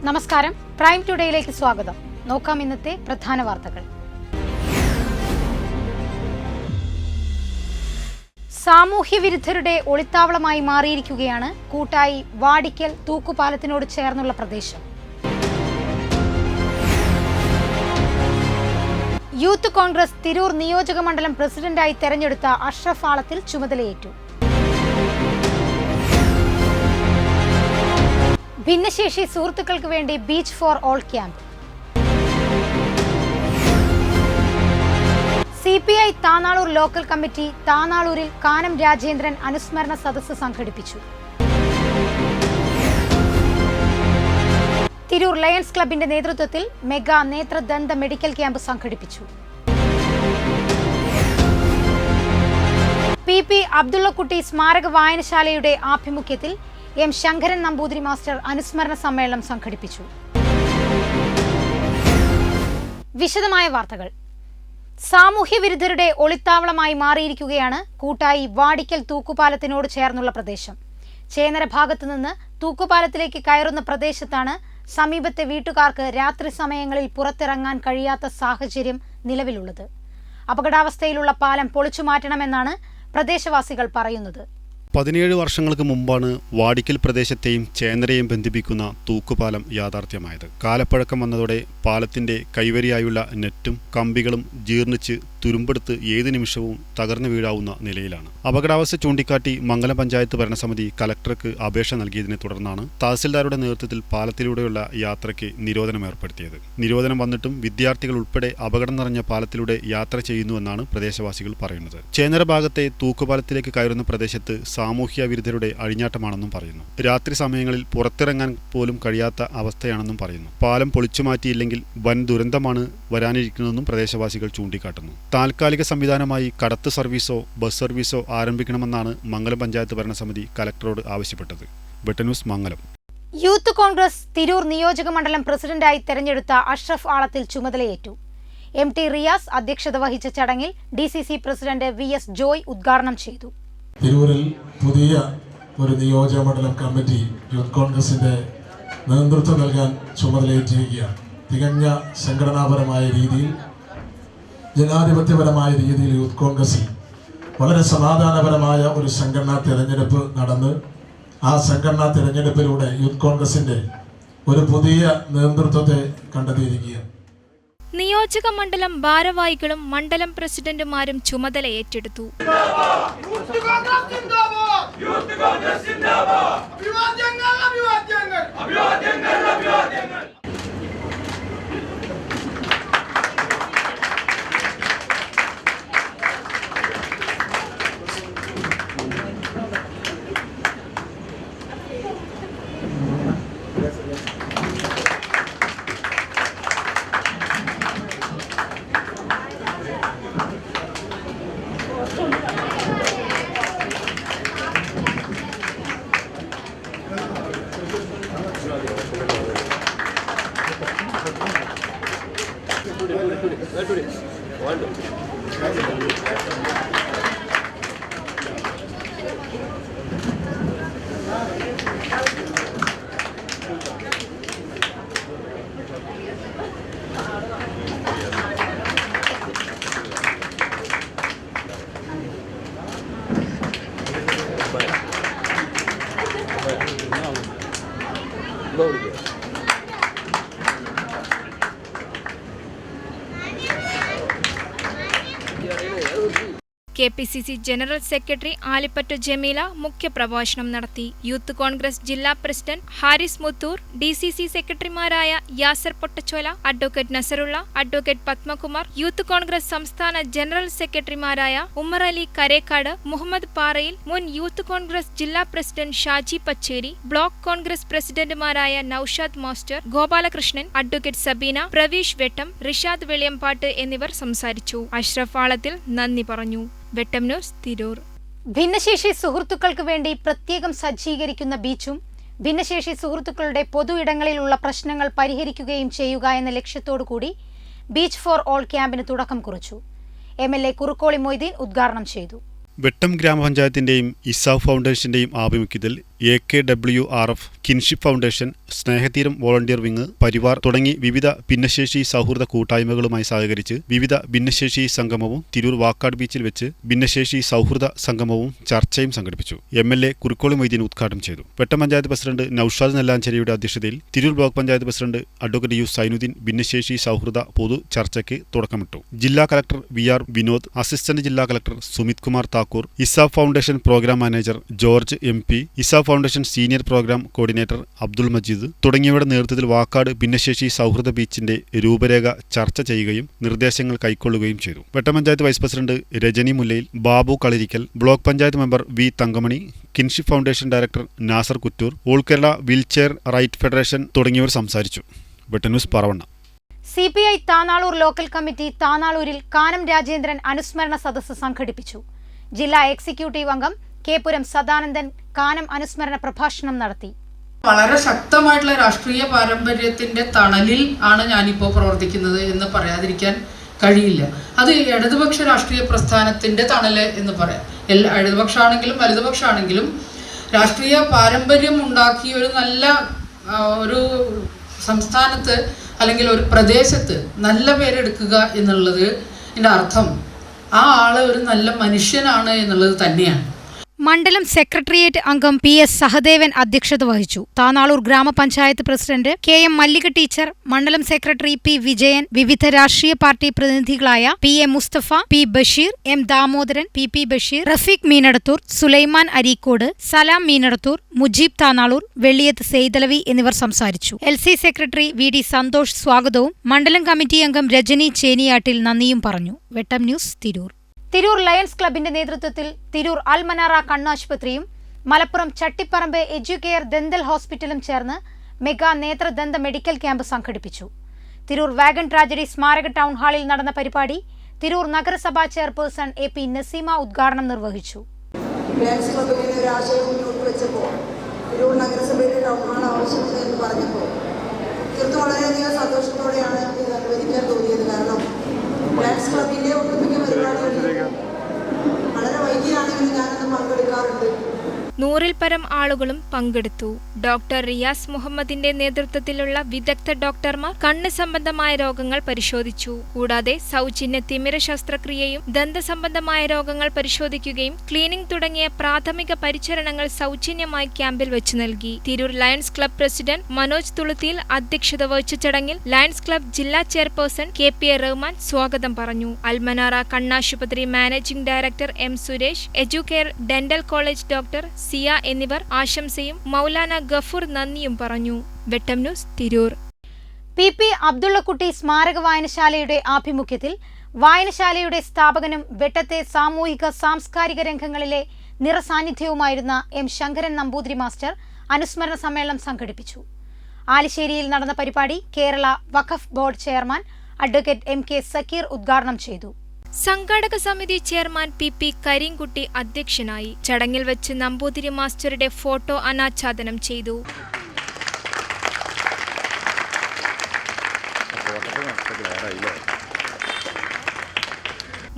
നമസ്കാരം, പ്രൈം ടുഡേയിലേക്ക് സ്വാഗതം. നോക്കാം ഇന്നത്തെ പ്രധാന വാർത്തകൾ. സാമൂഹ്യ വിരുദ്ധരുടെ ഒളിത്താവളമായി മാറിയിരിക്കുകയാണ് കൂട്ടായി വാടിക്കൽ തൂക്കുപാലത്തിനോട് ചേർന്നുള്ള പ്രദേശം. യൂത്ത് കോൺഗ്രസ് തിരൂർ നിയോജക മണ്ഡലം പ്രസിഡന്റായി തെരഞ്ഞെടുത്ത അഷ്റഫ് ആളത്തിൽ ചുമതലയേറ്റു. ഭിന്നശേഷി സുഹൃത്തുക്കൾക്ക് വേണ്ടി beach for all camp. CPI Tanalur local committee താനാളൂരിൽ കാനം രാജേന്ദ്രൻ അനുസ്മരണ സദസ്സ് സംഘടിപ്പിച്ചു. തിരൂർ ലയൺസ് ക്ലബിന്റെ നേതൃത്വത്തിൽ മെഗാ നേത്രദന്ത മെഡിക്കൽ ക്യാമ്പ് സംഘടിപ്പിച്ചു. PP അബ്ദുള്ളക്കുട്ടി സ്മാരക വായനശാലയുടെ ആഭിമുഖ്യത്തിൽ M. ശങ്കരൻ നമ്പൂതിരി മാസ്റ്റർ അനുസ്മരണ സമ്മേളനം സംഘടിപ്പിച്ചു. വിശദമായ വാർത്തകൾ. സാമൂഹ്യ വിരുദ്ധരുടെ ഒളിത്താവളമായി മാറിയിരിക്കുകയാണ് കൂട്ടായി വാടിക്കൽ തൂക്കുപാലത്തിനോട് ചേർന്നുള്ള പ്രദേശം. ചേനര ഭാഗത്തു നിന്ന് തൂക്കുപാലത്തിലേക്ക് കയറുന്ന പ്രദേശത്താണ് സമീപത്തെ വീട്ടുകാർക്ക് രാത്രി സമയങ്ങളിൽ പുറത്തിറങ്ങാൻ കഴിയാത്ത സാഹചര്യം നിലവിലുള്ളത്. അപകടാവസ്ഥയിലുള്ള പാലം പൊളിച്ചു മാറ്റണമെന്നാണ് പ്രദേശവാസികൾ പറയുന്നത്. 17 വർഷങ്ങൾക്ക് മുമ്പാണ് വാടിക്കൽ പ്രദേശത്തെയും ചേനരയെയും ബന്ധിപ്പിക്കുന്ന തൂക്കുപാലം യാഥാർത്ഥ്യമായത്. കാലപ്പഴക്കം വന്നതോടെ പാലത്തിന്റെ കൈവരിയായുള്ള നെറ്റും കമ്പികളും ജീർണിച്ച് തുരുമ്പെടുത്ത് ഏത് നിമിഷവും തകർന്നു വീഴാവുന്ന നിലയിലാണ്. അപകടാവസ്ഥ ചൂണ്ടിക്കാട്ടി മംഗലം പഞ്ചായത്ത് ഭരണസമിതി കലക്ടർക്ക് അപേക്ഷ നൽകിയതിനെ തുടർന്നാണ് തഹസിൽദാരുടെ നേതൃത്വത്തിൽ പാലത്തിലൂടെയുള്ള യാത്രയ്ക്ക് നിരോധനം ഏർപ്പെടുത്തിയത്. നിരോധനം വന്നിട്ടും വിദ്യാർത്ഥികൾ ഉൾപ്പെടെ അപകടം നിറഞ്ഞ പാലത്തിലൂടെ യാത്ര ചെയ്യുന്നുവെന്നാണ് പ്രദേശവാസികൾ പറയുന്നത്. ചേനര ഭാഗത്തെ തൂക്കുപാലത്തിലേക്ക് കയറുന്ന പ്രദേശത്ത് സാമൂഹ്യ വിരുദ്ധരുടെ അഴിഞ്ഞാട്ടമാണെന്നും പറയുന്നു. രാത്രി സമയങ്ങളിൽ പുറത്തിറങ്ങാൻ പോലും കഴിയാത്ത അവസ്ഥയാണെന്നും പറയുന്നു. പാലം പൊളിച്ചു മാറ്റിയില്ലെങ്കിൽ വൻ ദുരന്തമാണ് വരാനിരിക്കുന്നതെന്നും പ്രദേശവാസികൾ ചൂണ്ടിക്കാട്ടുന്നു. താൽക്കാലിക സംവിധാനമായി കടത്ത് സർവീസോ ബസ് സർവീസോ ആരംഭിക്കണമെന്നാണ് മംഗലം പഞ്ചായത്ത് ഭരണസമിതി കലക്ടറോട് ആവശ്യപ്പെട്ടത്. വെട്ടന്യൂസ് മംഗലം. യൂത്ത് കോൺഗ്രസ് തിരൂർ നിയോജക മണ്ഡലം പ്രസിഡന്റായി തെരഞ്ഞെടുത്ത അഷ്റഫ് ആളത്തിൽ ചുമതലയേറ്റു. MT റിയാസ് അധ്യക്ഷത വഹിച്ച ചടങ്ങിൽ DCC പ്രസിഡന്റ് VS ജോയ് ഉദ്ഘാടനം ചെയ്തു. തിരൂരിൽ പുതിയ ഒരു നിയോജക മണ്ഡലം കമ്മിറ്റി യൂത്ത് കോൺഗ്രസിന്റെ നേതൃത്വം നൽകാൻ ചുമതലയേറ്റിരിക്കുകയാണ്. തികഞ്ഞ സംഘടനാപരമായ രീതിയിൽ, ജനാധിപത്യപരമായ രീതിയിൽ യൂത്ത് കോൺഗ്രസിൽ വളരെ സമാധാനപരമായ ഒരു സംഘടനാ തിരഞ്ഞെടുപ്പ് നടന്ന് ആ സംഘടനാ തിരഞ്ഞെടുപ്പിലൂടെ യൂത്ത് കോൺഗ്രസിന്റെ ഒരു പുതിയ നേതൃത്വത്തെ കണ്ടെത്തിയിരിക്കുകയാണ്. നിയോജക മണ്ഡലം ഭാരവാഹികളും മണ്ഡലം പ്രസിഡന്റുമാരും ചുമതല ഏറ്റെടുത്തു. KPCC general secretary Alipatta Jameela മുഖ്യപ്രഭാഷണം നടത്തി. യൂത്ത് കോൺഗ്രസ് ജില്ലാ പ്രസിഡന്റ് ഹാരിസ് മുത്തൂർ, DCC സെക്രട്ടറിമാരായ Yasar Pottachola, advocate Nasarulla, advocate Padmakumar, youth Congress സംസ്ഥാന ജനറൽ സെക്രട്ടറിമാരായ ഉമ്മർ അലി കരേക്കാട്, മുഹമ്മദ് പാറയിൽ, മുൻ യൂത്ത് കോൺഗ്രസ് ജില്ലാ പ്രസിഡന്റ് ഷാജി പച്ചേരി, ബ്ലോക്ക് കോൺഗ്രസ് പ്രസിഡന്റുമാരായ നൌഷാദ് മാസ്റ്റർ, ഗോപാലകൃഷ്ണൻ, അഡ്വക്കേറ്റ് സബീന, പ്രവീഷ് വെട്ടം, റിഷാദ് വെളിയമ്പാട്ട് എന്നിവർ സംസാരിച്ചു. അഷ്റഫ് ആളത്തിൽ നന്ദി പറഞ്ഞു. വെട്ടം ന്യൂസ്, തിരൂർ. ഭിന്നശേഷി സുഹൃത്തുക്കൾക്ക് വേണ്ടി പ്രത്യേകം സജ്ജീകരിക്കുന്ന ബീച്ചും ഭിന്നശേഷി സുഹൃത്തുക്കളുടെ പൊതു ഇടങ്ങളിലുള്ള പ്രശ്നങ്ങൾ പരിഹരിക്കുകയും ചെയ്യുക എന്ന ലക്ഷ്യത്തോടുകൂടി ബീച്ച് ഫോർ ഓൾ ക്യാമ്പിന് തുടക്കം കുറിച്ചു. MLA കുറുക്കോളി മൊയ്തീൻ ഉദ്ഘാടനം ചെയ്തു. വെട്ടം ഗ്രാമപഞ്ചായത്തിന്റെയും ഇസാഫ് ഫൗണ്ടേഷന്റെയും ആഭിമുഖ്യത്തിൽ AKWRF, കിൻഷിപ്പ് ഫൗണ്ടേഷൻ, സ്നേഹതീരം വോളണ്ടിയർ വിങ്, പരിവാർ തുടങ്ങി വിവിധ ഭിന്നശേഷി സൗഹൃദ കൂട്ടായ്മകളുമായി സഹകരിച്ച് വിവിധ ഭിന്നശേഷി സംഗമവും തിരൂർ വാക്കാട് ബീച്ചിൽ വെച്ച് ഭിന്നശേഷി സൗഹൃദ സംഗമവും ചർച്ചയും സംഘടിപ്പിച്ചു. MLA കുറുക്കോളി മൊയ്തീൻ ഉദ്ഘാടനം ചെയ്തു. വെട്ടം പഞ്ചായത്ത് പ്രസിഡന്റ് നൌഷാദ് നെല്ലാഞ്ചേരിയുടെ അധ്യക്ഷതയിൽ Tirur block panchayat president advocate U Zainuddin ഭിന്നശേഷി സൗഹൃദ പൊതു ചർച്ചയ്ക്ക് തുടക്കമിട്ടു. ജില്ലാ കളക്ടർ VR വിനോദ്, അസിസ്റ്റന്റ് ജില്ലാ collector Sumit Kumar Thakur, ESAF foundation programme manager George MP, ESAF foundation senior programme coordinator Abdul Majeed തുടങ്ങിയവരുടെ നേതൃത്വത്തിൽ വാക്കാട് ഭിന്നശേഷി സൗഹൃദ ബീച്ചിന്റെ രൂപരേഖ ചർച്ച ചെയ്യുകയും നിർദ്ദേശങ്ങൾ കൈക്കൊള്ളുകയും ചെയ്തു. Vettam panchayat vice president Rajani Mullayil, Babu Kalirikkal, block panchayat member V Thankamani, kinship foundation director Nasar Kuttur, all Kerala wheelchair right federation തുടങ്ങിയവർ സംസാരിച്ചു. Vettam news, Paravanna. CPI Tanalur local committee താനാളൂരിൽ കാനം രാജേന്ദ്രൻ അനുസ്മരണ സദസ്സ് സംഘടിപ്പിച്ചു. ജില്ലാ എക്സിക്യൂട്ടീവ് അംഗം കേപുരം സദാനന്ദൻ കാനം അനുസ്മരണ പ്രഭാഷണം നടത്തി. വളരെ ശക്തമായിട്ടുള്ള രാഷ്ട്രീയ പാരമ്പര്യത്തിന്റെ തണലിൽ ആണ് ഞാനിപ്പോൾ പ്രവർത്തിക്കുന്നത് എന്ന് പറയാതിരിക്കാൻ കഴിയില്ല. അത് ഇടതുപക്ഷ രാഷ്ട്രീയ പ്രസ്ഥാനത്തിന്റെ തണല് എന്ന് പറയാം. ഇടതുപക്ഷമാണെങ്കിലും വലതുപക്ഷമാണെങ്കിലും രാഷ്ട്രീയ പാരമ്പര്യം ഉണ്ടാക്കി ഒരു നല്ല ഒരു സംസ്ഥാനത്ത് അല്ലെങ്കിൽ ഒരു പ്രദേശത്ത് നല്ല പേരെടുക്കുക എന്നുള്ളത് ഇതിൻ്റെ അർത്ഥം ആ ആള് ഒരു നല്ല മനുഷ്യനാണ് എന്നുള്ളത് തന്നെയാണ്. മണ്ഡലം സെക്രട്ടേറിയറ്റ് അംഗം PS സഹദേവൻ അധ്യക്ഷത വഹിച്ചു. താനാളൂർ ഗ്രാമപഞ്ചായത്ത് പ്രസിഡന്റ് KM മല്ലിക ടീച്ചർ, മണ്ഡലം സെക്രട്ടറി P വിജയൻ, വിവിധ രാഷ്ട്രീയ പാർട്ടി പ്രതിനിധികളായ PA Mustafa, P Basheer, M Damodaran, PP Basheer, Rafeeq Meenadathur, Sulaiman Areekode, Salam Meenadathur, Mujeeb Tanalur, Velliyath Saithalavi എന്നിവർ സംസാരിച്ചു. LC സെക്രട്ടറി VD സന്തോഷ് സ്വാഗതവും മണ്ഡലം കമ്മിറ്റി അംഗം രജനി ചേനിയാട്ടിൽ നന്ദിയും പറഞ്ഞു. വെട്ടം ന്യൂസ്, തിരൂർ. തിരൂർ ലയൺസ് ക്ലബിന്റെ നേതൃത്വത്തിൽ തിരൂർ അൽമനാറ കണ്ണാശുപത്രിയും മലപ്പുറം ചട്ടിപ്പറമ്പ് എഡ്യൂക്കെയർ ദന്തൽ ഹോസ്പിറ്റലും ചേർന്ന് മെഗാ നേത്രദന്ത മെഡിക്കൽ ക്യാമ്പ് സംഘടിപ്പിച്ചു. തിരൂർ വാഗൺ ട്രാജഡി സ്മാരക ടൗൺ ഹാളിൽ നടന്ന പരിപാടി തിരൂർ നഗരസഭാ ചെയർപേഴ്സൺ AP നസീമ ഉദ്ഘാടനം നിർവഹിച്ചു. ലയൺസ് ക്ലബിന്റെ ഒരു ആശയം മുന്നോട്ട് വെച്ചപ്പോൾ തിരൂർ നഗരസഭയുടെ ടൗൺ ഹാൾ ആവശ്യമുണ്ട് എന്ന് പറഞ്ഞപ്പോൾ തീർത്തും വളരെയധികം സന്തോഷത്തോടെയാണ് ഇത് അനുവദിക്കാൻ തോന്നിയത്. കാരണം ലയൺസ് ക്ലബിന്റെ ഒട്ടുമിക്ക പരിപാടികളിൽ വളരെ വൈകിയാണെങ്കിലും ഞാനത് പങ്കെടുക്കാറുണ്ട്. 100-ൽ പരം ആളുകളും പങ്കെടുത്തു. ഡോക്ടർ റിയാസ് മുഹമ്മദിന്റെ നേതൃത്വത്തിലുള്ള വിദഗ്ധ ഡോക്ടർമാർ കണ്ണ് സംബന്ധമായ രോഗങ്ങൾ പരിശോധിച്ചു. കൂടാതെ സൗജന്യ തിമിര ശസ്ത്രക്രിയയും ദന്തസംബന്ധമായ രോഗങ്ങൾ പരിശോധിക്കുകയും ക്ലീനിംഗ് തുടങ്ങിയ പ്രാഥമിക പരിചരണങ്ങൾ സൗജന്യമായി ക്യാമ്പിൽ വെച്ചു നൽകി. Tirur lions club president Manoj തുളുത്തിയിൽ അധ്യക്ഷത വഹിച്ച ചടങ്ങിൽ ലയൺസ് ക്ലബ് ജില്ലാ ചെയർപേഴ്സൺ KPA റഹ്മാൻ സ്വാഗതം പറഞ്ഞു. അൽമനാറ കണ്ണാശുപത്രി managing director M Suresh, educare dental college doctor Ziya എന്നിവർ ആശംസയും മൗലാന ഗഫൂർ നന്ദിയും പറഞ്ഞു. വെട്ടം ന്യൂസ്, തിരൂർ. PP അബ്ദുള്ളക്കുട്ടി സ്മാരക വായനശാലയുടെ ആഭിമുഖ്യത്തിൽ വായനശാലയുടെ സ്ഥാപകനും വെട്ടത്തെ സാമൂഹിക സാംസ്കാരിക രംഗങ്ങളിലെ നിറസാന്നിധ്യവുമായിരുന്ന M ശങ്കരൻ നമ്പൂതിരി മാസ്റ്റർ അനുസ്മരണ സമ്മേളനം സംഘടിപ്പിച്ചു. ആലിശ്ശേരിയിൽ നടന്ന പരിപാടി Kerala Waqf board chairman advocate MK Zakir ഉദ്ഘാടനം ചെയ്തു. സംഘാടക സമിതി ചെയർമാൻ PP കരീംകുട്ടി അധ്യക്ഷനായി. ചടങ്ങിൽ വെച്ച് നമ്പൂതിരി മാസ്റ്ററുടെ ഫോട്ടോ അനാച്ഛാദനം ചെയ്തു.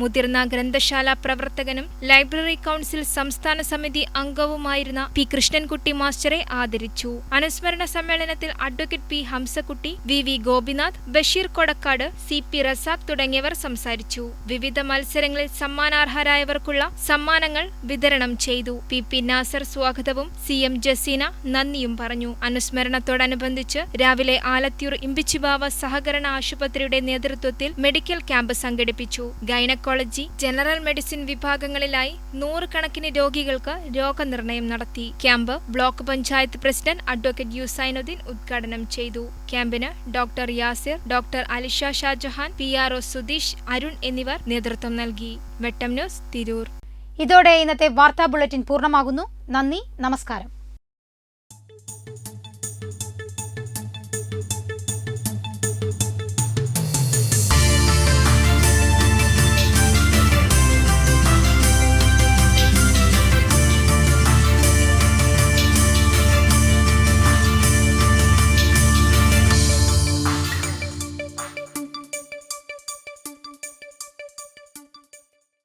മുതിർന്ന ഗ്രന്ഥശാല പ്രവർത്തകനും ലൈബ്രറി കൗൺസിൽ സംസ്ഥാന സമിതി അംഗവുമായിരുന്ന P കൃഷ്ണൻകുട്ടി മാസ്റ്ററെ ആദരിച്ചു. അനുസ്മരണ സമ്മേളനത്തിൽ advocate P Hamsakutty, VV Gopinath, Basheer Kodakkad, CP Razak തുടങ്ങിയവർ സംസാരിച്ചു. വിവിധ മത്സരങ്ങളിൽ സമ്മാനാർഹരായവർക്കുള്ള സമ്മാനങ്ങൾ വിതരണം ചെയ്തു. PP നാസർ സ്വാഗതവും CM ജസീന നന്ദിയും പറഞ്ഞു. അനുസ്മരണത്തോടനുബന്ധിച്ച് രാവിലെ ആലത്തിയൂർ ഇമ്പിച്ചിബാവ സഹകരണ ആശുപത്രിയുടെ നേതൃത്വത്തിൽ മെഡിക്കൽ ക്യാമ്പ് സംഘടിപ്പിച്ചു. ഗൈനക്കോളജി ഗൈനക്കോളജി, ജനറൽ മെഡിസിൻ വിഭാഗങ്ങളിലായി 100 കണക്കിന് രോഗികൾക്ക് രോഗനിർണയം നടത്തി. Camp block panchayat president advocate U Zainuddin ഉദ്ഘാടനം ചെയ്തു. ക്യാമ്പിന് doctor Yasir, doctor Alisha Shahjahan, PRO Sudheesh, Arun എന്നിവർ നേതൃത്വം നൽകി. വെട്ടം ന്യൂസ്, തിരൂർ. ഇതോടെ ഇന്നത്തെ വാർത്താ ബുള്ളറ്റിൻ പൂർണ്ണമാകുന്നു. നന്ദി, നമസ്കാരം.